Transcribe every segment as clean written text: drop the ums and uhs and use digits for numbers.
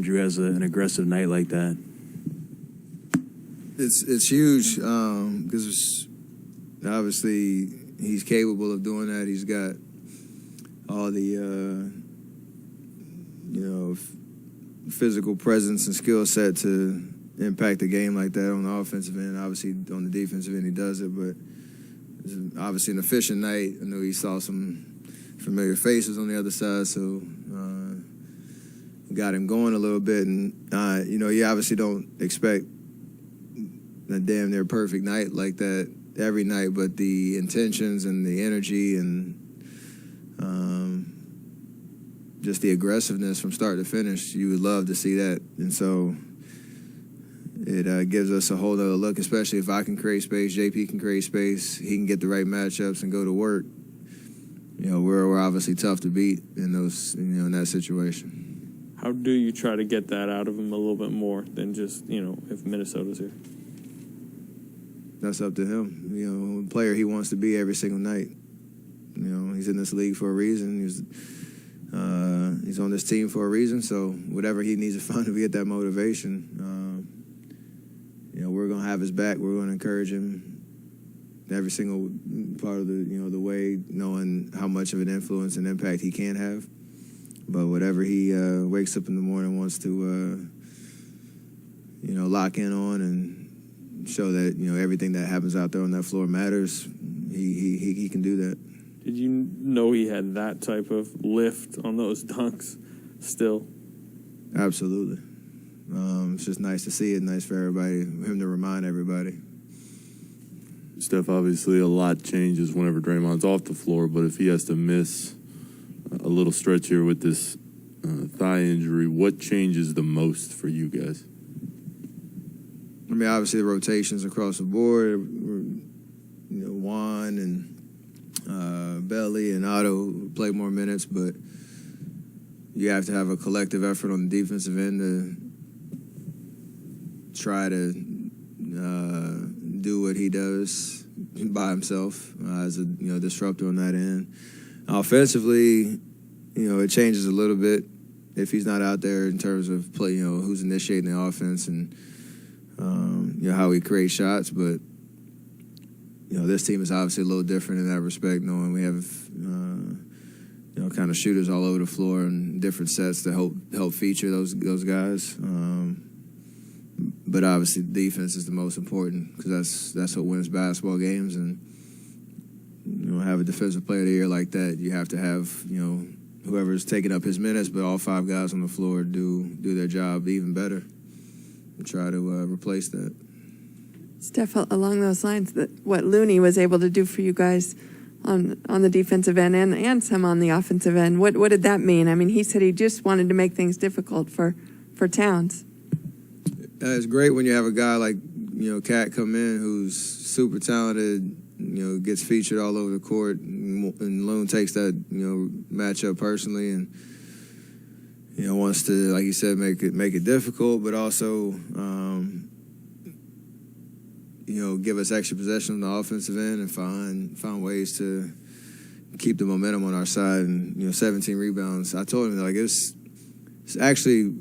Andrew has an aggressive night like that? It's huge because obviously he's capable of doing that. He's got all the physical presence and skill set to impact the game like that on the offensive end. Obviously on the defensive end he does it, but it's obviously an efficient night. I know he saw some familiar faces on the other side, so got him going a little bit. And you obviously don't expect a damn near perfect night like that every night, but the intentions and the energy and just the aggressiveness from start to finish, you would love to see that. And so it gives us a whole other look, especially if I can create space, JP can create space, he can get the right matchups and go to work. We're obviously tough to beat in those, in that situation. How do you try to get that out of him a little bit more than just, if Minnesota's here? That's up to him. Player he wants to be every single night. He's in this league for a reason. He's on this team for a reason. So whatever he needs to find to get that motivation, we're gonna have his back. We're gonna encourage him every single part of the way, knowing how much of an influence and impact he can have. But whatever he wakes up in the morning and wants to lock in on and show that everything that happens out there on that floor matters, he can do that. Did you know he had that type of lift on those dunks still? Absolutely. It's just nice to see it, nice for everybody, him to remind everybody. Steph, obviously a lot changes whenever Draymond's off the floor, but if he has to miss a little stretch here with this thigh injury, what changes the most for you guys? I mean, obviously the rotations across the board, Juan and Belly and Otto play more minutes, but you have to have a collective effort on the defensive end to try to do what he does by himself as a disruptor on that end. Offensively, it changes a little bit if he's not out there in terms of play, who's initiating the offense and how he creates shots. But this team is obviously a little different in that respect, knowing we have kind of shooters all over the floor and different sets to help feature those guys. But obviously defense is the most important because that's what wins basketball games. And have a defensive player of the year like that, you have to have whoever's taking up his minutes, but all five guys on the floor do their job even better and try to replace that. Steph, along those lines, what Looney was able to do for you guys on the defensive end and some on the offensive end, what did that mean? I mean, he said he just wanted to make things difficult for Towns. It's great when you have a guy like Cat come in who's super talented, gets featured all over the court, and Loon takes that matchup personally and wants to, like you said, make it difficult, but also give us extra possession on the offensive end and find ways to keep the momentum on our side. And 17 rebounds. I told him it's actually,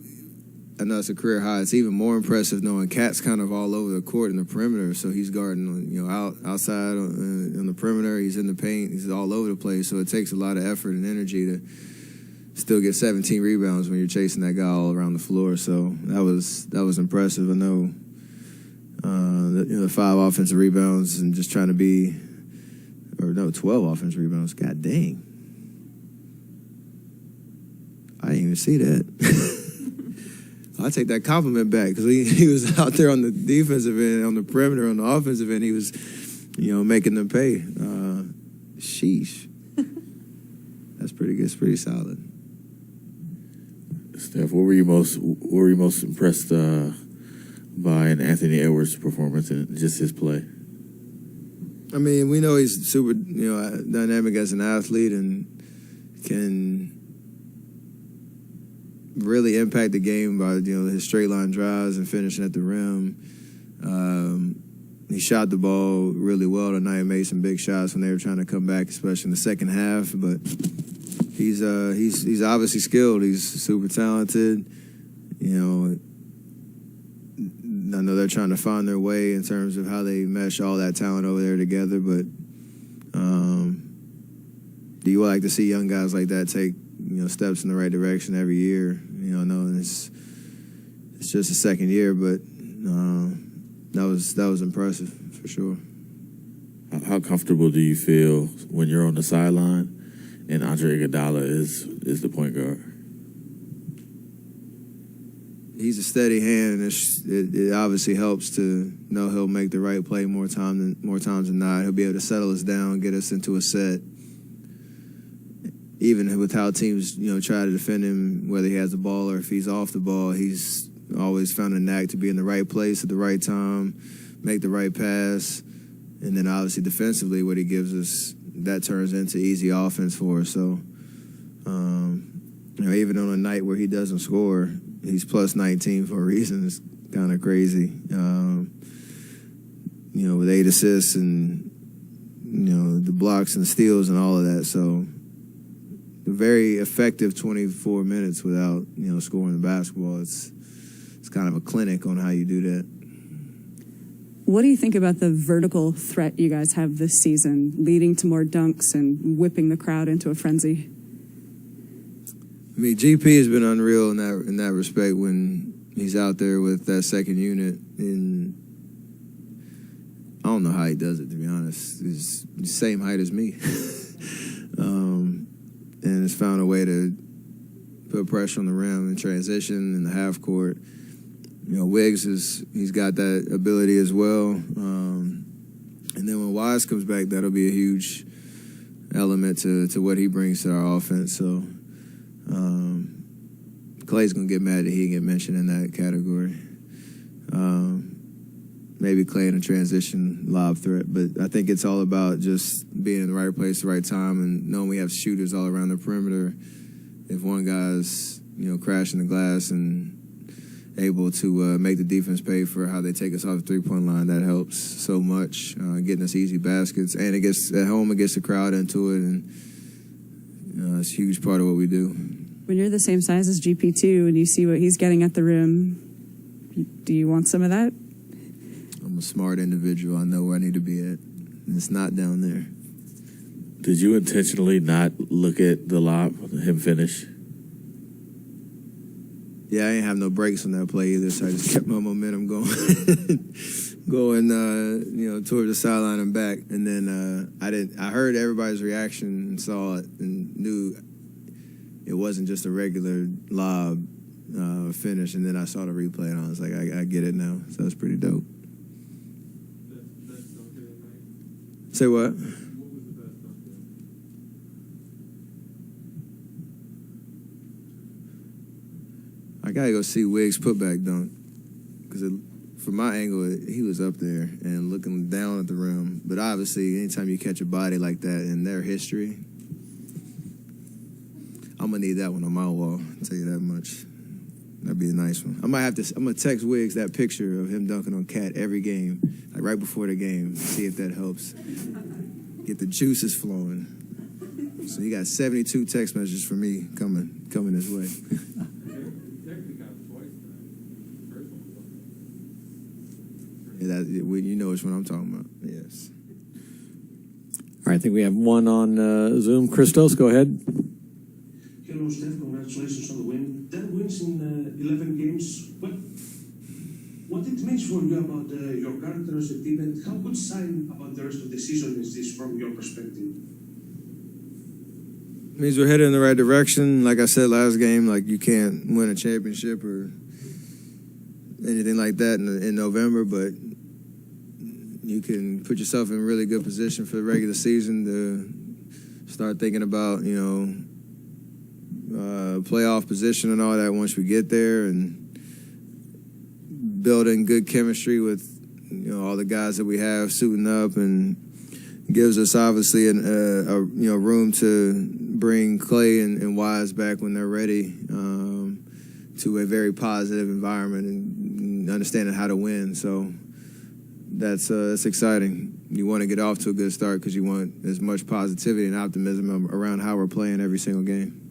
I know it's a career high. It's even more impressive knowing Cat's kind of all over the court in the perimeter. So he's guarding outside on the perimeter. He's in the paint. He's all over the place. So it takes a lot of effort and energy to still get 17 rebounds when you're chasing that guy all around the floor. So that was impressive. I know the 5 offensive rebounds and just trying to be, 12 offensive rebounds. God dang. I didn't even see that. I take that compliment back because he was out there on the defensive end, on the perimeter, on the offensive end. He was, making them pay. Sheesh. That's pretty good. It's pretty solid. Steph, what were you most impressed by in Anthony Edwards' performance and just his play? I mean, we know he's super, dynamic as an athlete and can really impact the game by his straight line drives and finishing at the rim. He shot the ball really well tonight. Made some big shots when they were trying to come back, especially in the second half. But he's obviously skilled. He's super talented. you know, I know they're trying to find their way in terms of how they mesh all that talent over there together, but do you like to see young guys like that take, you know, steps in the right direction every year? You know, knowing it's just a second year, but that was impressive for sure. How comfortable do you feel when you're on the sideline and Andre Iguodala is the point guard? He's a steady hand, and it obviously helps to know he'll make the right play more times than not. He'll be able to settle us down, get us into a set. Even with how teams, you know, try to defend him, whether he has the ball or if he's off the ball, he's always found a knack to be in the right place at the right time, make the right pass, and then obviously defensively, what he gives us, that turns into easy offense for us. So, you know, even on a night where he doesn't score, he's plus 19 for a reason. It's kind of crazy. You know, with 8 assists and, you know, the blocks and steals and all of that. So, a very effective 24 minutes without, you know, scoring the basketball. It's kind of a clinic on how you do that. What do you think about the vertical threat you guys have this season, leading to more dunks and whipping the crowd into a frenzy? I mean, GP has been unreal in that respect when he's out there with that second unit. And I don't know how he does it, to be honest. He's the same height as me. And has found a way to put pressure on the rim in transition in the half court. You know, Wiggs he's got that ability as well. And then when Wise comes back, that'll be a huge element to what he brings to our offense. So Clay's gonna get mad that he didn't get mentioned in that category. Maybe Clay in a transition lob threat, but I think it's all about just being in the right place, the right time, and knowing we have shooters all around the perimeter. If one guy's, you know, crashing the glass and able to make the defense pay for how they take us off the three-point line, that helps so much, getting us easy baskets. And it gets at home, it gets the crowd into it, and it's a huge part of what we do. When you're the same size as GP2 and you see what he's getting at the rim, do you want some of that? I'm a smart individual. I know where I need to be at, and it's not down there. Did you intentionally not look at the lob, him finish? Yeah, I ain't have no breaks on that play either, so I just kept my momentum going, you know, toward the sideline and back. And then I heard everybody's reaction and saw it and knew it wasn't just a regular lob finish. And then I saw the replay and I was like, I get it now. So that's pretty dope. Say what? I gotta go see Wiggs putback dunk because from my angle, he was up there and looking down at the rim. But obviously, anytime you catch a body like that in their history, I'm gonna need that one on my wall. I'll tell you that much. That'd be a nice one. I'm gonna text Wiggs that picture of him dunking on Cat every game, like right before the game, see if that helps. Get the juices flowing. So you got 72 text messages from me coming this way. Yeah, you know which one I'm talking about. Yes. All right, I think we have one on Zoom. Christos, go ahead. Hello, Steph. Congratulations on the win. 10 wins in 11 games. What it means for you about your character as a team, and how good sign about the rest of the season is this from your perspective? Means we're headed in the right direction. Like I said last game, like you can't win a championship or anything like that in November, but you can put yourself in really good position for the regular season to start thinking about, you know, playoff position and all that once we get there, and building good chemistry with, you know, all the guys that we have suiting up, and gives us obviously room to bring Clay and Wise back when they're ready, to a very positive environment and understanding how to win. So that's exciting. You want to get off to a good start because you want as much positivity and optimism around how we're playing every single game.